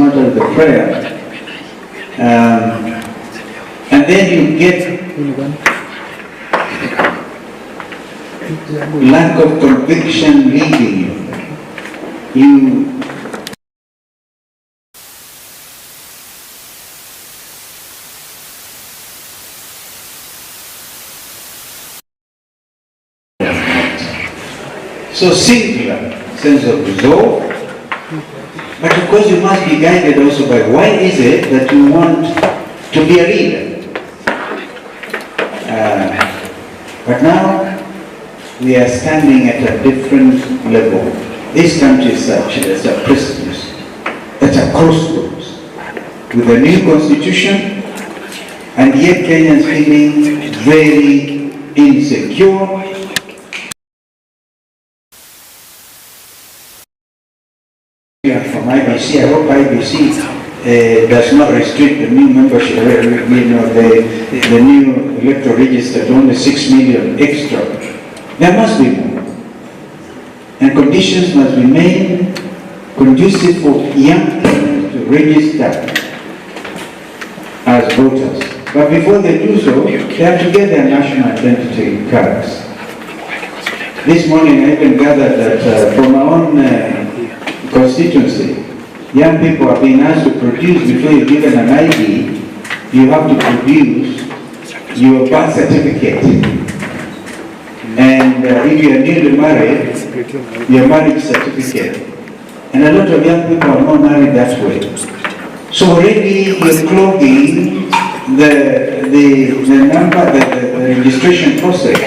matter of the prayer. And then you get lack of conviction leading you. So singular sense of resolve, but of course you must be guided also by why is it that you want to be a leader. But now we are standing at a different level. This country is such as a precipice, at a crossroads, with a new constitution, and yet Kenyans feeling very insecure. From IBC, I hope IBC does not restrict the new membership, the new electoral register to only 6 million extra. There must be more. And conditions must be made conducive for young people to register as voters. But before they do so, they have to get their national identity cards. This morning I even gathered that from our own constituency, young people are being asked to produce, before you're given an ID, you have to produce your birth certificate. And if you are newly married, your marriage certificate. And a lot of young people are not married that way. So already you're clogging the number, the registration process,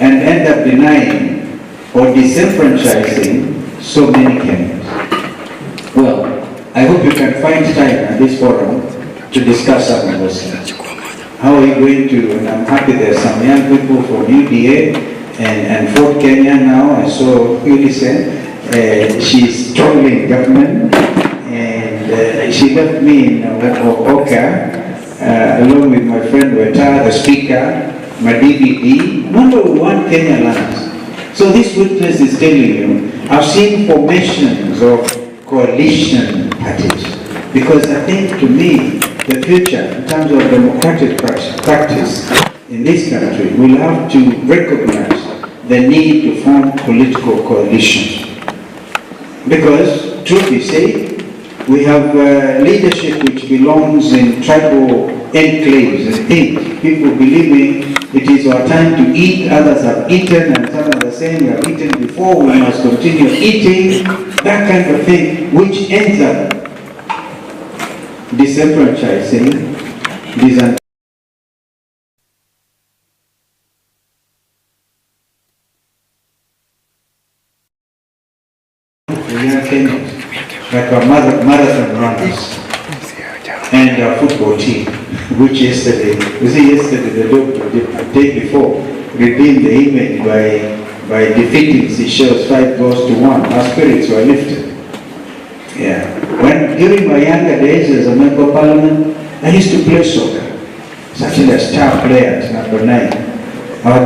and end up denying or disenfranchising so many Kenyans. Well, I hope you can find time at this forum to discuss some of those things. How are you going to, and I'm happy there's some young people from UDA and Fort Kenya now. I saw Ulysses, she's struggling government, and she left me in Oka, along with my friend Weta, the speaker, my DVD, number one Kenya lands. So this witness is telling you, I've seen formations of coalition parties, because I think, to me, the future in terms of democratic practice in this country will have to recognize the need to form political coalitions. Because, truth be said, we have leadership which belongs in tribal enclaves and things. People believing it is our time to eat, others have eaten, and some are saying we have eaten before, we must continue eating, that kind of thing, which ends up disenfranchising, like our marathon runners and our football team, which yesterday, the day before, redeemed the image by defeating Seychelles 5-1. Our spirits were lifted. Yeah. During my younger days as a member of parliament, I used to play soccer. Such a star player at number 9. Our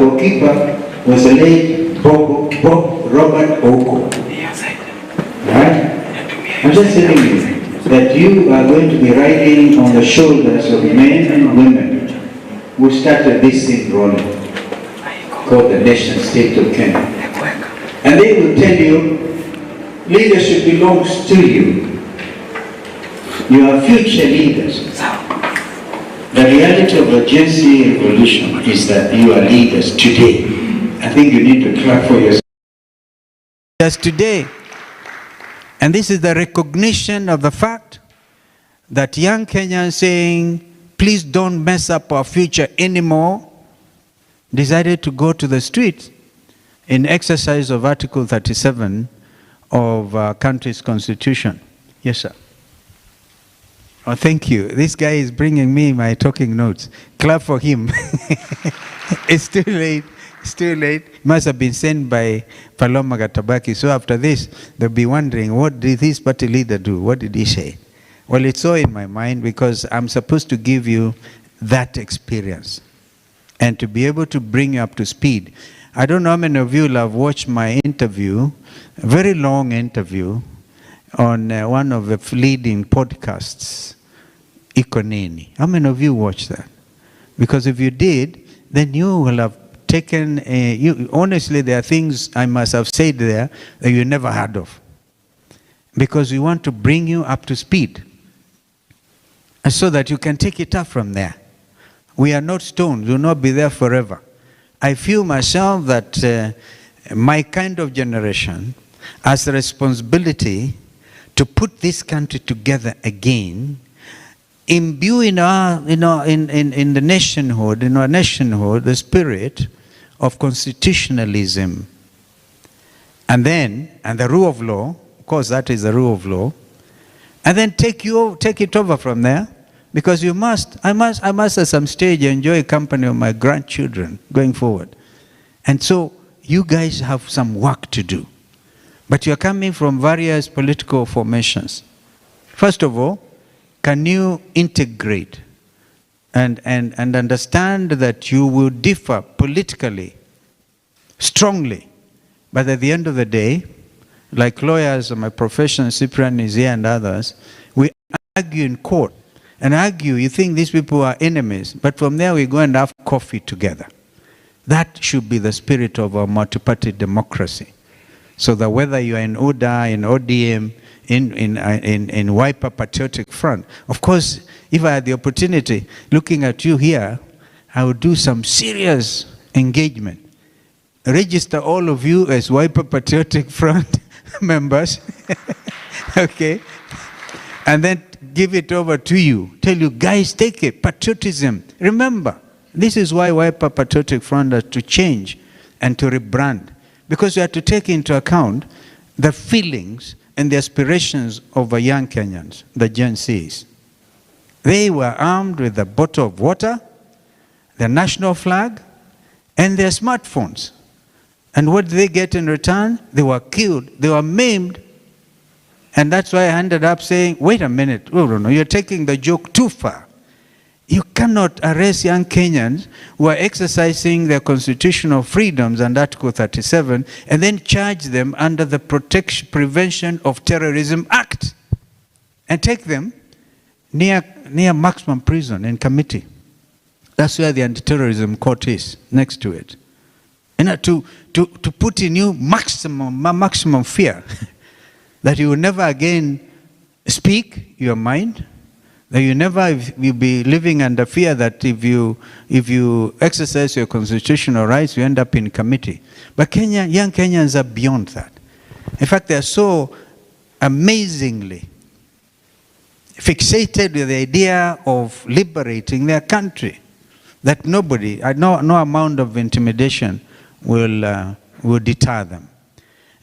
goalkeeper was the late Bob Robert Oko. Right? I'm just telling you that you are going to be riding on the shoulders of men and women who started this thing rolling, called the nation state of Kenya. And they will tell you, leadership belongs to you. You are future leaders. The reality of a Gen Z revolution is that you are leaders today. I think you need to clap for yourself. Just today. And this is the recognition of the fact that young Kenyans saying, please don't mess up our future anymore, decided to go to the streets in exercise of Article 37 of our country's constitution. Yes, sir. Oh, thank you. This guy is bringing me my talking notes. Clap for him. It's too late. It's too late. It must have been sent by Paloma Gatabaki. So after this, they'll be wondering, what did this party leader do? What did he say? Well, it's all in my mind because I'm supposed to give you that experience and to be able to bring you up to speed. I don't know how many of you will have watched my interview, a very long interview on one of the leading podcasts, IKO. How many of you watched that? Because if you did, then you will have taken, honestly, there are things I must have said there that you never heard of. Because we want to bring you up to speed. And so that you can take it up from there. We are not stones, we will not be there forever. I feel myself that my kind of generation has the responsibility to put this country together again, imbuing in the nationhood, in our nationhood, the spirit of constitutionalism. And the rule of law, of course that is the rule of law, and then take it over from there, because I must at some stage enjoy company of my grandchildren going forward. And so you guys have some work to do. But you're coming from various political formations. First of all, can you integrate and understand that you will differ politically, strongly, but at the end of the day, like lawyers, my profession, Cyprian is here and others, we argue in court and argue, you think these people are enemies, but from there we go and have coffee together. That should be the spirit of our multi-party democracy. So that whether you are in UDA, in ODM, in Wiper Patriotic Front, of course, if I had the opportunity, looking at you here, I would do some serious engagement. Register all of you as Wiper Patriotic Front members, okay? And then give it over to you. Tell you, guys, take it, patriotism. Remember, this is why Wiper Patriotic Front has to change and to rebrand. Because you have to take into account the feelings and the aspirations of the young Kenyans, the Gen Zs. They were armed with a bottle of water, their national flag, and their smartphones. And what did they get in return? They were killed, they were maimed. And that's why I ended up saying, wait a minute, no, you're taking the joke too far. You cannot arrest young Kenyans who are exercising their constitutional freedoms under Article 37 and then charge them under the Prevention of Terrorism Act and take them near maximum prison in committee. That's where the anti-terrorism court is, next to it. And to put in you maximum fear that you will never again speak your mind, that you never will be living under fear that if you exercise your constitutional rights, you end up in committee. But young Kenyans are beyond that. In fact, they are so amazingly fixated with the idea of liberating their country that no amount of intimidation will deter them.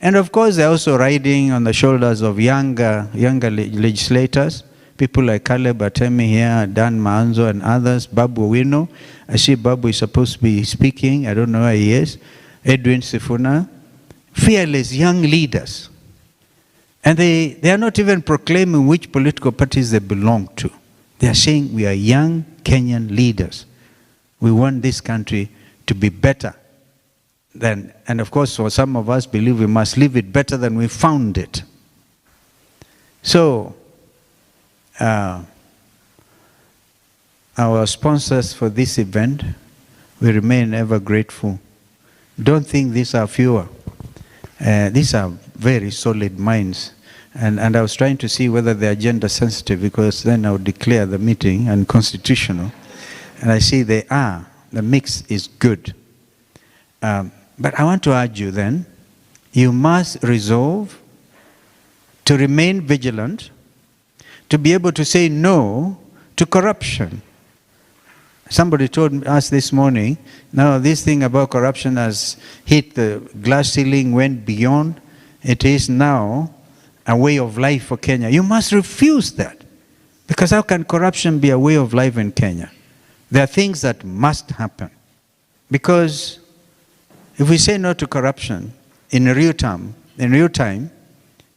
And of course, they're also riding on the shoulders of younger legislators. People like Caleb Atemi here, Dan Maanzo and others, Babu Wino. I see Babu is supposed to be speaking. I don't know where he is. Edwin Sifuna. Fearless young leaders. And they are not even proclaiming which political parties they belong to. They are saying we are young Kenyan leaders. We want this country to be better than, and of course for some of us believe we must leave it better than we found it. So, our sponsors for this event, we remain ever grateful. Don't think these are fewer. These are very solid minds. And I was trying to see whether they are gender sensitive, because then I would declare the meeting unconstitutional. And I see they are. The mix is good. But I want to urge you then, you must resolve to remain vigilant, to be able to say no to corruption. Somebody told us this morning, now this thing about corruption has hit the glass ceiling, went beyond. It is now a way of life for Kenya. You must refuse that. Because how can corruption be a way of life in Kenya? There are things that must happen. Because if we say no to corruption in real time,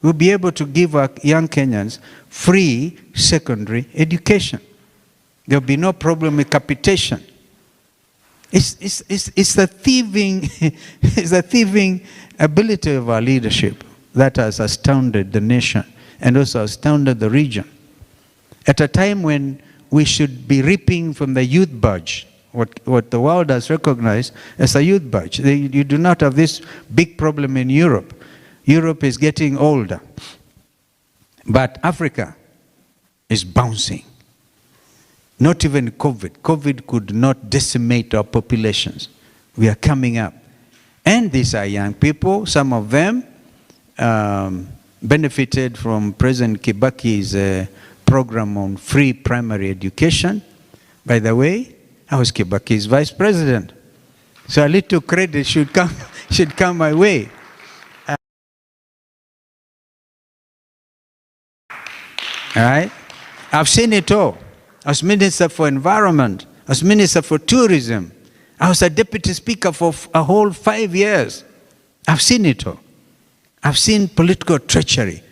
we'll be able to give our young Kenyans free secondary education. There'll be no problem with capitation. It's the thieving, it's the thieving ability of our leadership that has astounded the nation. and also astounded the region. At a time when we should be reaping from the youth budge, what the world has recognized as a youth budge. You do not have this big problem in Europe. Europe is getting older. But Africa is bouncing. Not even COVID. COVID could not decimate our populations. We are coming up. And these are young people. Some of them benefited from President Kibaki's program on free primary education. By the way, I was Kibaki's vice president. So a little credit should come my way. All right? I've seen it all. I was Minister for Environment. I was Minister for Tourism. I was a Deputy Speaker for a whole 5 years. I've seen it all. I've seen political treachery.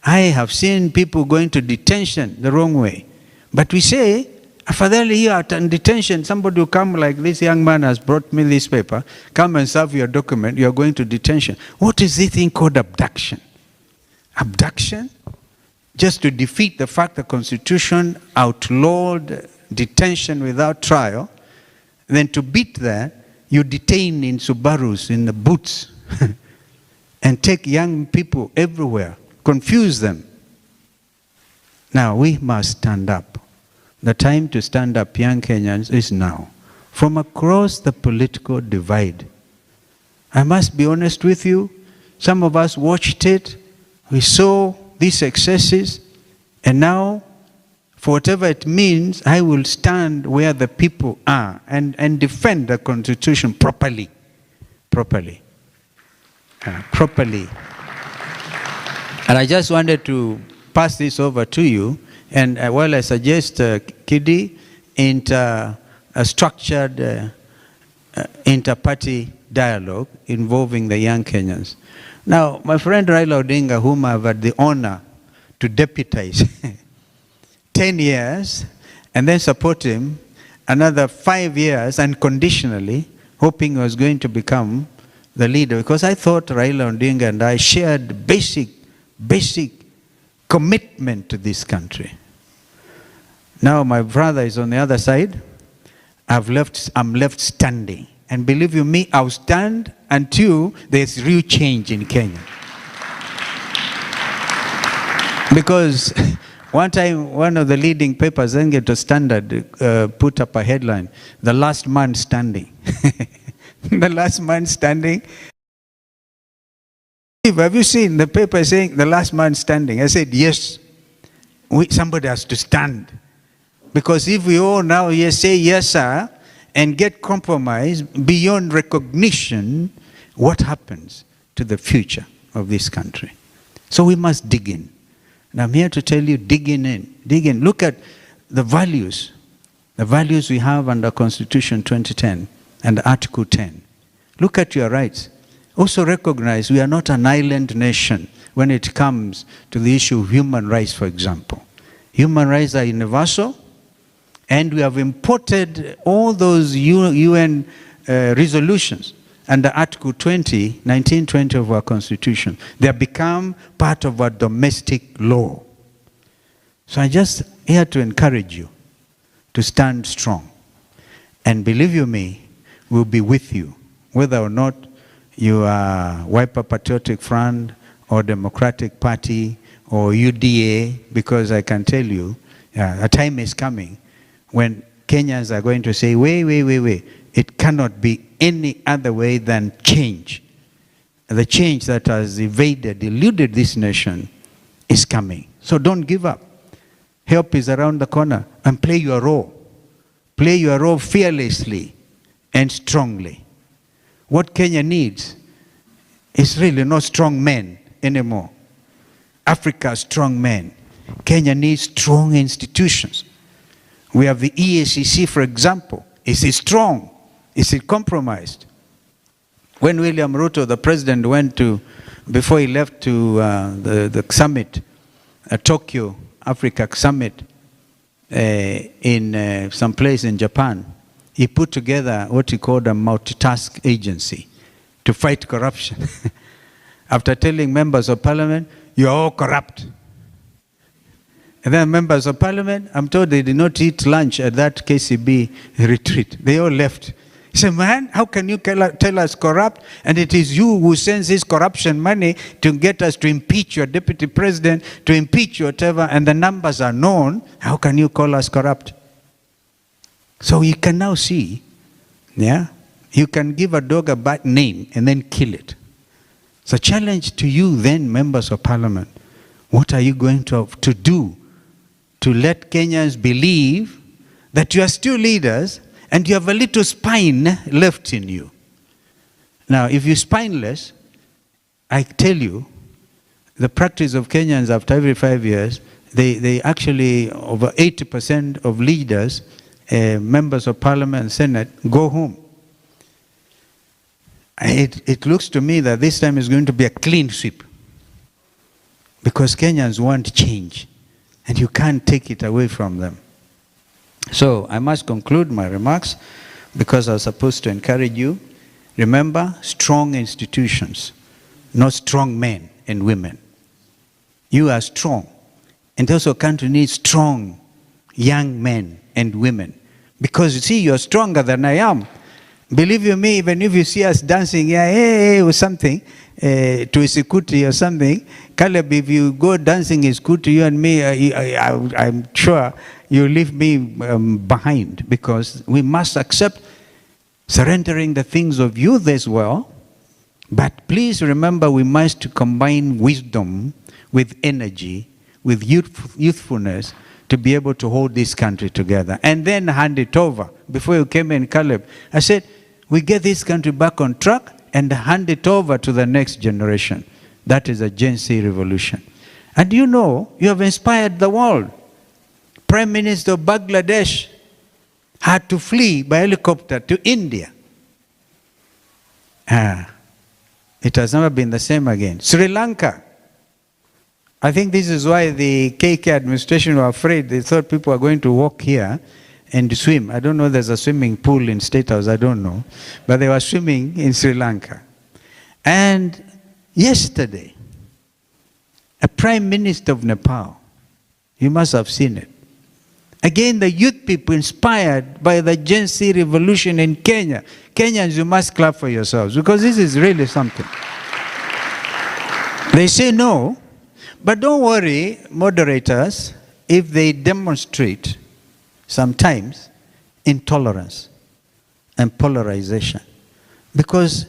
I have seen people going to detention the wrong way. But we say, afadhali here at detention, somebody will come like this young man has brought me this paper, come and serve your document, you're going to detention. What is this thing called abduction? Abduction? Just to defeat the fact the Constitution outlawed detention without trial, then to beat that, you detain in Subarus, in the boots, and take young people everywhere, confuse them. Now, we must stand up. The time to stand up, young Kenyans, is now. From across the political divide. I must be honest with you, some of us watched it, we saw these excesses, and now, for whatever it means, I will stand where the people are and defend the Constitution properly. Properly. Properly. And I just wanted to pass this over to you, and while I suggest, Kidi, a structured inter-party dialogue involving the young Kenyans. Now, my friend Raila Odinga, whom I've had the honor to deputize 10 years, and then support him another 5 years unconditionally, hoping he was going to become the leader, because I thought Raila Odinga and I shared basic commitment to this country. Now my brother is on the other side. I'm left standing. And believe you me, I'll stand until there's real change in Kenya. Because one time, one of the leading papers, then get to Standard, put up a headline, "The Last Man Standing." The last man standing. Have you seen the paper saying, "The last man standing"? I said, yes, somebody has to stand. Because if we all now say yes, sir, and get compromised beyond recognition, what happens to the future of this country? So we must dig in. And I'm here to tell you, dig in. Look at the values we have under Constitution 2010 and Article 10. Look at your rights. Also recognize we are not an island nation when it comes to the issue of human rights, for example. Human rights are universal, and we have imported all those UN resolutions under Article 1920 of our Constitution. They have become part of our domestic law. So I just here to encourage you to stand strong. And believe you me, we'll be with you, whether or not you are Wiper Patriotic Front or Democratic Party or UDA, because I can tell you, a time is coming when Kenyans are going to say, wait. It cannot be any other way than change. The change that has eluded this nation is coming. So don't give up. Help is around the corner, and play your role. Play your role fearlessly and strongly. What Kenya needs is really not strong men anymore. Africa, strong men. Kenya needs strong institutions. We have the EACC, for example. Is it strong? Is it compromised? When William Ruto, the president, before he left to the summit, Tokyo, Africa summit, in some place in Japan, he put together what he called a multitask agency to fight corruption. After telling members of parliament, "You are all corrupt. And then members of parliament, I'm told they did not eat lunch at that KCB retreat. They all left. He said, man, how can you tell us corrupt? And it is you who sends this corruption money to get us to impeach your deputy president, to impeach whatever, and the numbers are known. How can you call us corrupt? So you can now see, yeah, you can give a dog a bad name and then kill it. It's a challenge to you then, members of parliament. What are you going to do to let Kenyans believe that you are still leaders and you have a little spine left in you? Now, if you're spineless, I tell you, the practice of Kenyans after every 5 years, they actually, over 80% of leaders, members of parliament and senate, go home. It looks to me that this time is going to be a clean sweep. Because Kenyans want change. And you can't take it away from them. So I must conclude my remarks because I was supposed to encourage you. Remember, strong institutions, not strong men and women. You are strong. And also country needs strong young men and women. Because you see, you're stronger than I am. Believe you me, even if you see us dancing here, hey, or something, to Isikuti or something, Caleb, if you go dancing Isikuti, you and me, I'm sure you leave me behind, because we must accept surrendering the things of youth as well. But please remember, we must combine wisdom with energy, with youthfulness, to be able to hold this country together. And then hand it over. Before you came in, Caleb, I said, we get this country back on track and hand it over to the next generation. That is a Gen Z revolution. And you know, you have inspired the world. Prime Minister of Bangladesh had to flee by helicopter to India. It has never been the same again. Sri Lanka. I think this is why the KK administration were afraid. They thought people were going to walk here and swim. I don't know, there's a swimming pool in State House, I don't know. But they were swimming in Sri Lanka. And yesterday, a prime minister of Nepal, you must have seen it. Again, the youth people inspired by the Gen Z revolution in Kenya. Kenyans, you must clap for yourselves, because this is really something. They say no, but don't worry, moderators, if they demonstrate sometimes intolerance and polarization. Because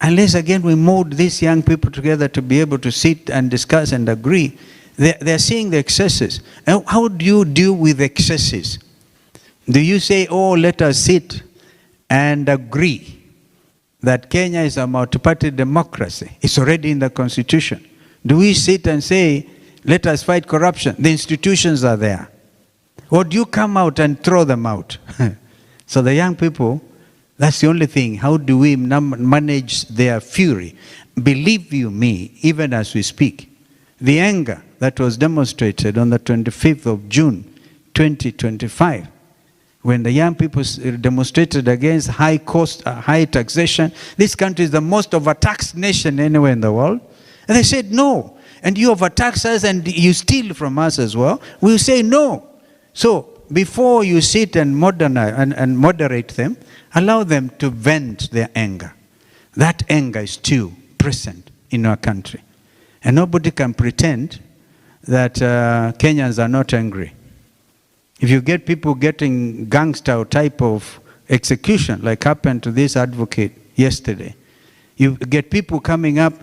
unless again we mold these young people together to be able to sit and discuss and agree, they're seeing the excesses. And how do you deal with excesses? Do you say, oh, let us sit and agree that Kenya is a multi-party democracy? It's already in the constitution. Do we sit and say, let us fight corruption? The institutions are there. Or do you come out and throw them out? So the young people, that's the only thing. How do we manage their fury? Believe you me, even as we speak, the anger that was demonstrated on the 25th of June, 2025, when the young people demonstrated against high cost, high taxation. This country is the most overtaxed nation anywhere in the world. And they said no. And you overtax us and you steal from us as well. We'll say no. So before you sit and moderate them, allow them to vent their anger. That anger is still present in our country. And nobody can pretend that Kenyans are not angry. If you get people getting gangster type of execution, like happened to this advocate yesterday, you get people coming up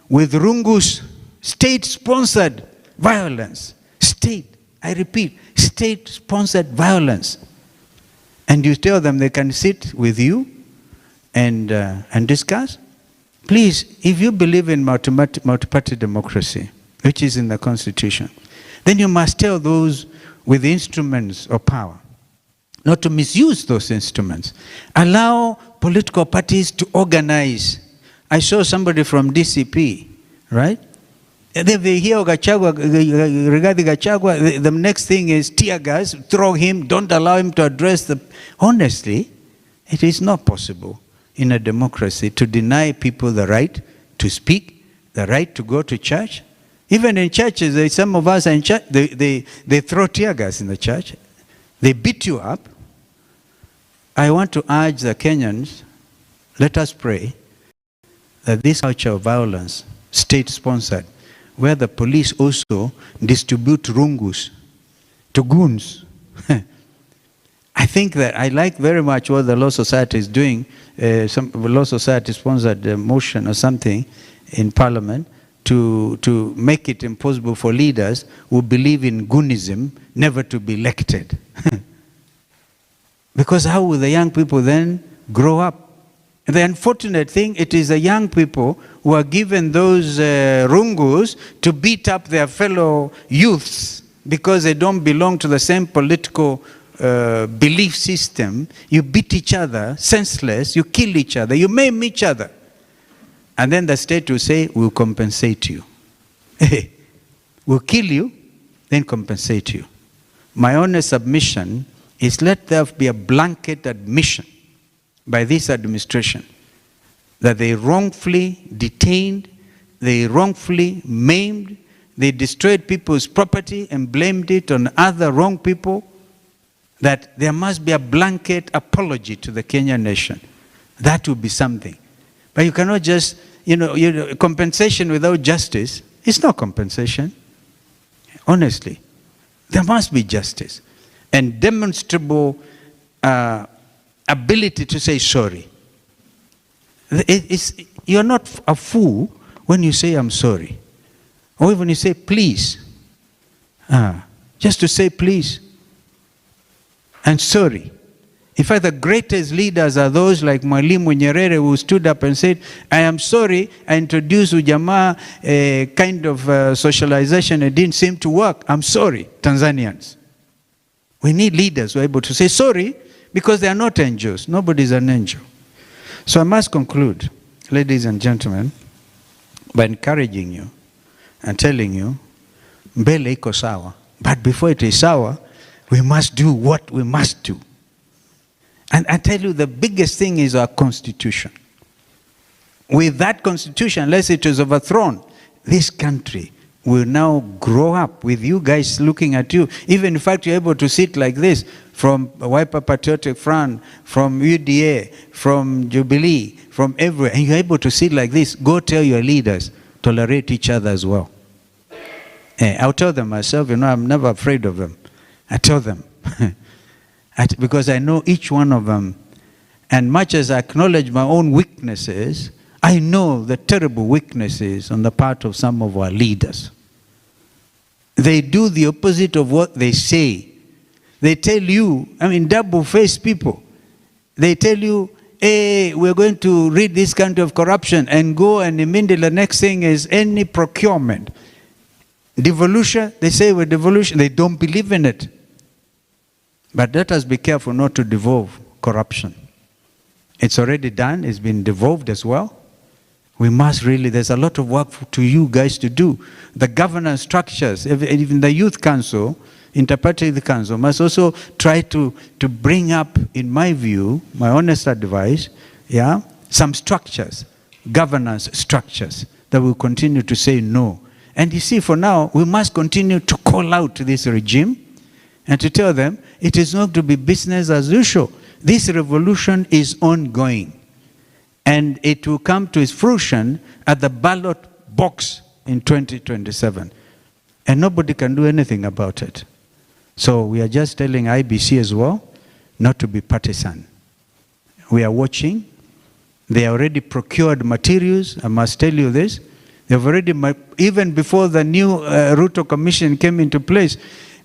with rungus, state-sponsored violence. I repeat, state-sponsored violence. And you tell them they can sit with you and discuss. Please, if you believe in multi-party democracy, which is in the Constitution, then you must tell those with instruments of power not to misuse those instruments. Allow political parties to organize. I saw somebody from DCP, right? They hear regarding Gachagua, the next thing is tear gas, throw him, don't allow him to address the... Honestly, it is not possible in a democracy to deny people the right to speak, the right to go to church. Even in churches, some of us are in church, they throw tear gas in the church. They beat you up. I want to urge the Kenyans, let us pray that this culture of violence, state-sponsored, where the police also distribute rungus to goons. I think that I like very much what the Law Society is doing. Some Law Society sponsored a motion or something in Parliament to make it impossible for leaders who believe in goonism never to be elected. Because how will the young people then grow up? The unfortunate thing, it is the young people who are given those rungus to beat up their fellow youths because they don't belong to the same political belief system. You beat each other, senseless, you kill each other, you maim each other. And then the state will say, we'll compensate you. We'll kill you, then compensate you. My honest submission is let there be a blanket admission by this administration that they wrongfully detained, they wrongfully maimed, they destroyed people's property and blamed it on other wrong people, that there must be a blanket apology to the Kenyan nation. That would be something. But you cannot just, compensation without justice is not compensation. Honestly. There must be justice and demonstrable ability to say sorry. You're not a fool when you say I'm sorry. Or even you say please. Just to say please and sorry. In fact, the greatest leaders are those like Mwalimu Nyerere, who stood up and said, I am sorry, I introduced Ujamaa a kind of socialization. It didn't seem to work. I'm sorry, Tanzanians. We need leaders who are able to say sorry because they are not angels. Nobody is an angel. So I must conclude, ladies and gentlemen, by encouraging you and telling you, MBELE iko sawa. But before it is sawa, we must do what we must do. And I tell you, the biggest thing is our constitution. With that constitution, unless it is overthrown, this country will now grow up with you guys looking at you. Even in fact, you're able to sit like this from Wiper Patriotic Front, from UDA, from Jubilee, from everywhere. And you're able to sit like this. Go tell your leaders, tolerate each other as well. I'll tell them myself, I'm never afraid of them. I tell them. Because I know each one of them. And much as I acknowledge my own weaknesses, I know the terrible weaknesses on the part of some of our leaders. They do the opposite of what they say. They tell you, double-faced people. They tell you, hey, we're going to rid this country of corruption, and go and immediately the next thing is any procurement. Devolution, they say we're devolution. They don't believe in it. But let us be careful not to devolve corruption. It's already done. It's been devolved as well. We must really, there's a lot of work to you guys to do. The governance structures, even the youth council, interpretive council, must also try to bring up, in my view, my honest advice, some structures, governance structures that will continue to say no. And you see, for now, we must continue to call out to this regime and to tell them it is not to be business as usual. This revolution is ongoing. And it will come to its fruition at the ballot box in 2027. And nobody can do anything about it. So we are just telling IBC as well not to be partisan. We are watching. They already procured materials. I must tell you this. They've already, even before the new Ruto Commission came into place,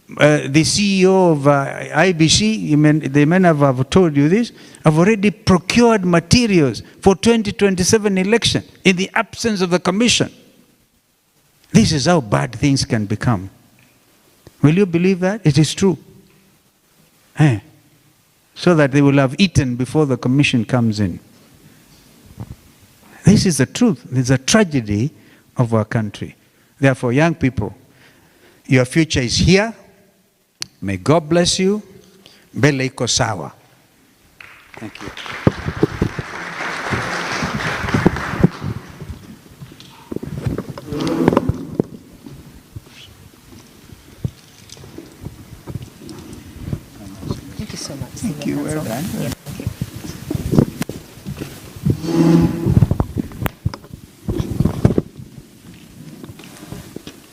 the CEO of IBC, they may have told you this, have already procured materials for 2027 election in the absence of the commission. This is how bad things can become. Will you believe that? It is true. So that they will have eaten before the commission comes in. This is the truth. This is a tragedy of our country. Therefore, young people, your future is here. May God bless you. MBELE iko sawa. Thank you. Thank you so much. Thank you. Well done. Yeah, thank you.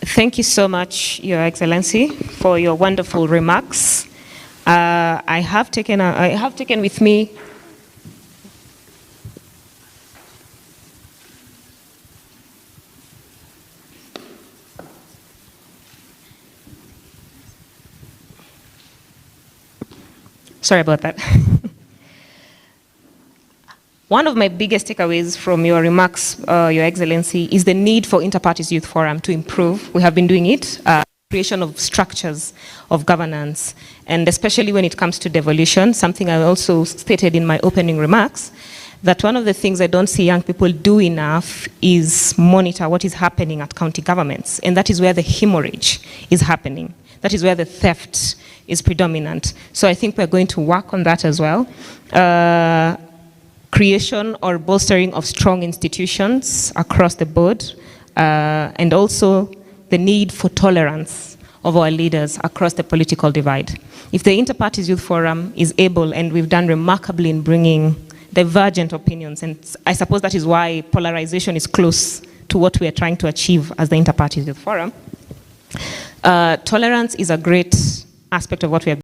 Thank you so much, Your Excellency, for your wonderful remarks. I have taken with me sorry about that. One of my biggest takeaways from your remarks, Your Excellency, is the need for Inter-Parties Youth Forum to improve. We have been doing it, creation of structures of governance, and especially when it comes to devolution, something I also stated in my opening remarks, that one of the things I don't see young people do enough is monitor what is happening at county governments, and that is where the hemorrhage is happening. That is where the theft is predominant. So I think we're going to work on that as well. Creation or bolstering of strong institutions across the board, and also the need for tolerance of our leaders across the political divide. If the Inter-Parties Youth Forum is able, and we've done remarkably in bringing divergent opinions, and I suppose that is why polarization is close to what we are trying to achieve as the Inter-Parties Youth Forum. Tolerance is a great aspect of what we are